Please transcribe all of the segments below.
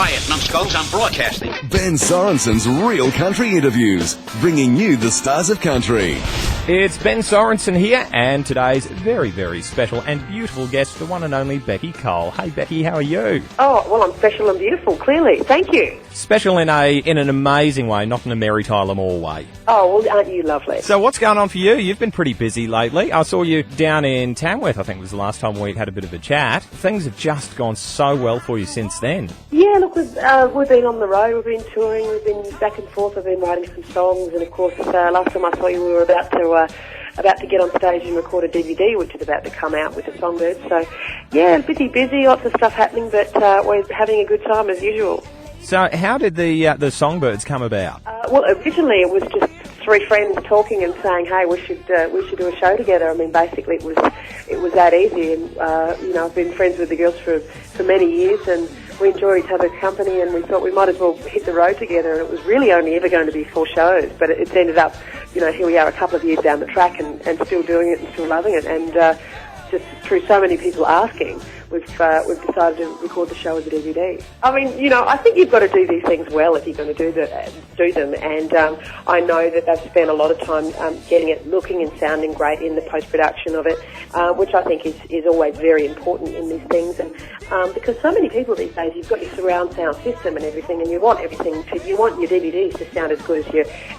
Quiet, numbskulls, I'm broadcasting. Ben Sorensen's Real Country Interviews, bringing you the stars of country. It's Ben Sorensen here, and today's very, very special and beautiful guest, the one and only Beccy Cole. Hey, Becky, how are you? Oh, well, I'm special and beautiful, clearly. Thank you. Special in an amazing way, not in a Mary Tyler Moore way. Oh, well, aren't you lovely? So what's going on for you? You've been pretty busy lately. I saw you down in Tamworth, I think was the last time we had a bit of a chat. Things have just gone so well for you since then. Yeah, look, we've been on the road, we've been touring, we've been back and forth, I've been writing some songs, and of course, last time I saw you, we were about to get on stage and record a DVD, which is about to come out with the Songbirds. So, yeah, busy, lots of stuff happening, but we're having a good time as usual. So, how did the Songbirds come about? Well, originally it was just three friends talking and saying, "Hey, we should do a show together." I mean, basically it was that easy, and I've been friends with the girls for many years, and we enjoy each other's company, and we thought we might as well hit the road together. And it was really only ever going to be 4 shows, but it's ended up, here we are a couple of years down the track and still doing it and still loving it, and just through so many people asking, we've decided to record the show as a DVD. I mean, I think you've got to do these things well if you're going to do them, and I know that they've spent a lot of time getting it looking and sounding great in the post-production of it, which I think is always very important in these things, and because so many people these days, you've got your surround sound system and everything, and you want your DVDs to sound as good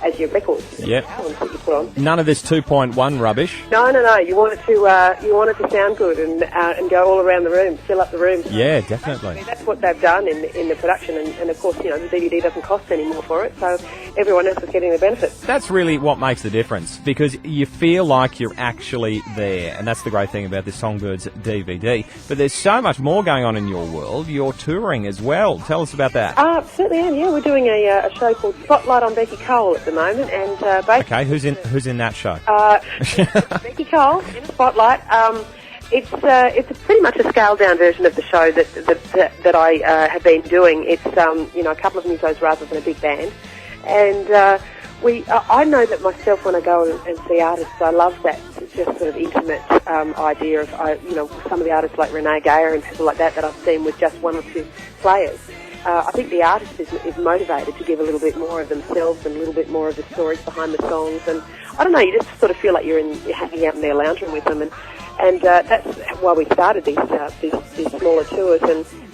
as your records. Yep. That you put on. None of this 2.1 rubbish. No. You want it to sound good and go all around the room, fill up the room. Yeah, definitely. Basically, that's what they've done in the production, and of course, the DVD doesn't cost any more for it, so everyone else is getting the benefit. That's really what makes the difference, because you feel like you're actually there, and that's the great thing about this Songbirds DVD. But there's so much more going on in your world. You're touring as well. Tell us about that. Certainly am, yeah. We're doing a show called Spotlight on Beccy Cole at the moment, and basically... Okay, who's in that show? Beccy Cole in Spotlight. It's pretty much a scaled down version of the show that I have been doing. It's a couple of musos rather than a big band, and I know that myself when I go and see artists, I love that just sort of intimate idea of some of the artists like Renee Gayer and people like that I've seen with just one or two players. I think the artist is motivated to give a little bit more of themselves and a little bit more of the stories behind the songs, and I don't know, you just sort of feel like you're hanging out in their lounge room with them, and that's why we started these smaller tours,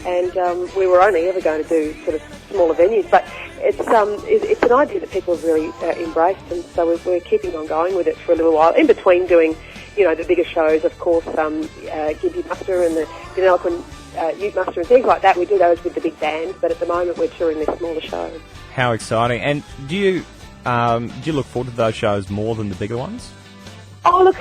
and we were only ever going to do sort of smaller venues, but it's an idea that people have really embraced, and so we're keeping on going with it for a little while, in between doing the bigger shows, of course, Gimpy Muster and the Eloquent Ute Muster and things like that. We do those with the big bands, but at the moment we're touring these smaller shows. How exciting. And do you look forward to those shows more than the bigger ones? Oh, look,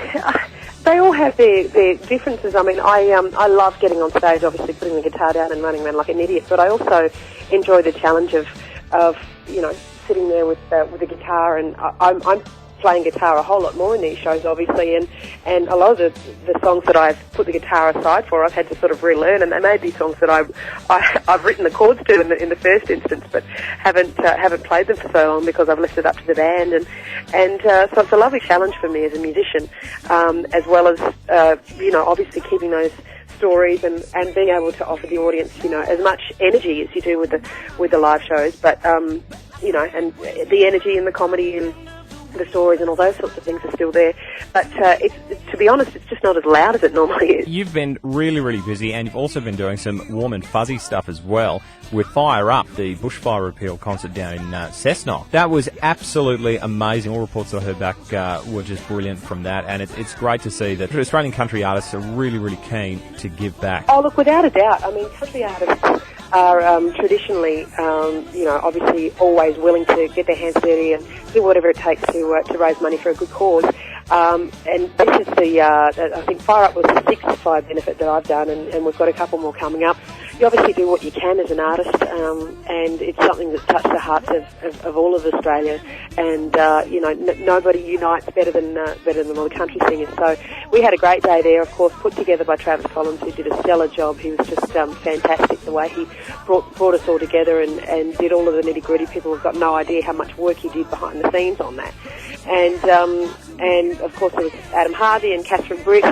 they all have their differences. I mean, I love getting on stage, obviously putting the guitar down and running around like an idiot, but I also enjoy the challenge of sitting there with the guitar, and I'm playing guitar a whole lot more in these shows, obviously, and a lot of the songs that I've put the guitar aside for, I've had to sort of relearn, and they may be songs that I've written the chords to in the first instance, but haven't played them for so long because I've left it up to the band, and so it's a lovely challenge for me as a musician, as well as obviously keeping those stories and being able to offer the audience as much energy as you do with the live shows, but and the energy and the comedy and the stories and all those sorts of things are still there, but to be honest, it's just not as loud as it normally is. You've been really, really busy, and you've also been doing some warm and fuzzy stuff as well with Fire Up, the bushfire repeal concert down in Cessnock. That was absolutely amazing. All reports that I heard back were just brilliant from that, and it's great to see that Australian country artists are really, really keen to give back. Oh, look, without a doubt. I mean, country artists are traditionally, obviously always willing to get their hands dirty and do whatever it takes to raise money for a good cause. And this is I think Fire Up was the 6th fire benefit that I've done, and we've got a couple more coming up. You obviously do what you can as an artist, and it's something that's touched the hearts of all of Australia, and nobody unites better than all the country singers. So we had a great day there, of course, put together by Travis Collins, who did a stellar job. He was just fantastic the way he brought us all together and did all of the nitty-gritty. People have got no idea how much work he did behind the scenes on that. And of course there was Adam Harvey and Catherine Britt,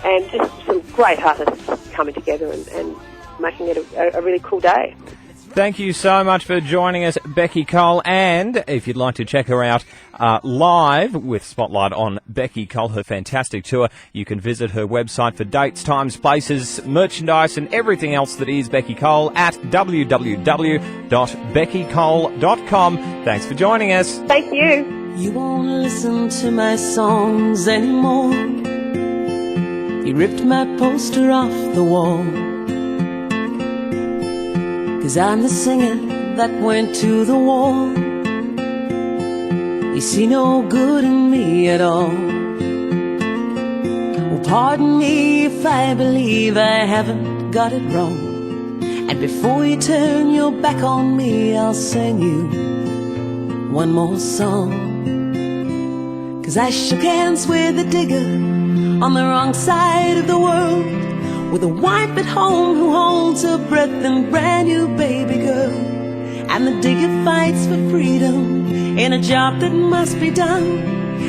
and just some great artists coming together and making it a really cool day. Thank you so much for joining us, Beccy Cole. And if you'd like to check her out live with Spotlight on Beccy Cole, her fantastic tour, you can visit her website for dates, times, places, merchandise and everything else that is Beccy Cole at www.beccycole.com. Thanks for joining us. Thank you. You won't listen to my songs anymore. You ripped my poster off the wall. 'Cause I'm the singer that went to the war. You see no good in me at all. Well, pardon me if I believe I haven't got it wrong. And before you turn your back on me, I'll sing you one more song. 'Cause I shook hands with a digger on the wrong side of the world, with a wife at home who holds her breath and brand new baby girl. And the digger fights for freedom in a job that must be done.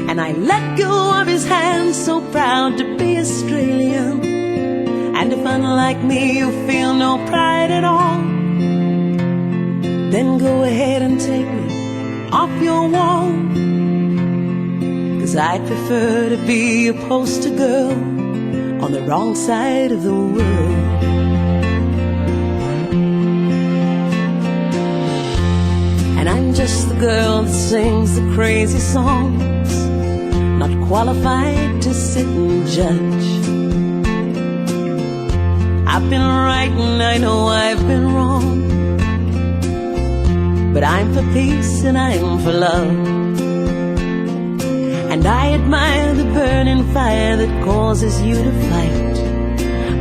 And I let go of his hand, so proud to be Australian. And if unlike me you feel no pride at all, then go ahead and take me off your wall. 'Cause I'd prefer to be a poster girl on the wrong side of the world. And I'm just the girl that sings the crazy songs, not qualified to sit and judge. I've been right and I know I've been wrong, but I'm for peace and I'm for love. And I admire the burning fire that causes you to fight.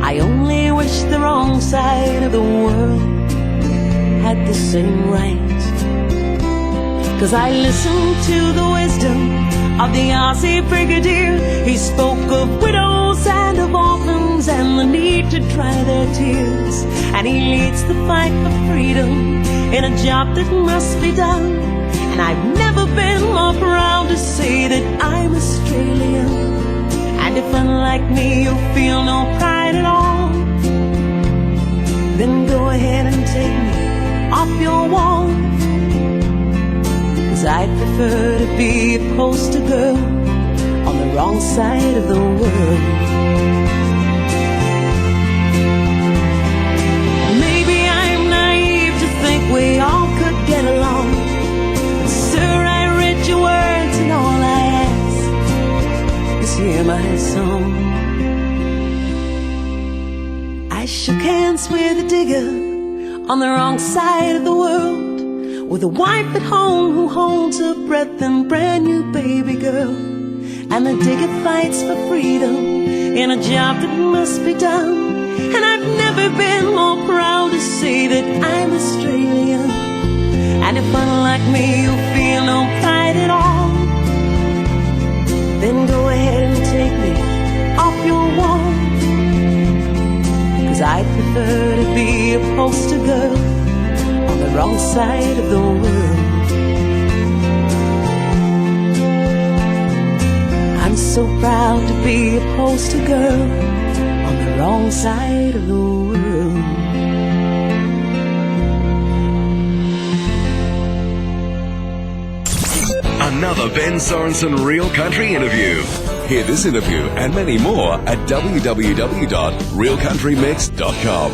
I only wish the wrong side of the world had the same right. 'Cause I listened to the wisdom of the Aussie brigadier. He spoke of widows and of orphans and the need to dry their tears. And he leads the fight for freedom in a job that must be done. And I've never been more proud to say that I'm Australian. And if unlike me you feel no pride at all, then go ahead and take me off your wall. 'Cause I'd prefer to be a poster girl on the wrong side of the world. Maybe I'm naive to think we all could get along. Sir, I read your words and all I ask is hear my song. I shook hands with a digger on the wrong side of the world, with a wife at home who holds her breath and brand new baby girl. And the digger fights for freedom in a job that must be done. And I've never been more proud to say that I'm Australian. And if unlike me you feel no pride at all, then go ahead and take me off your wall. 'Cause I'd prefer to be a poster girl on the wrong side of the world. I'm so proud to be a poster girl on the wrong side of the world. Another Ben Sorensen Real Country interview. Hear this interview and many more at www.realcountrymix.com.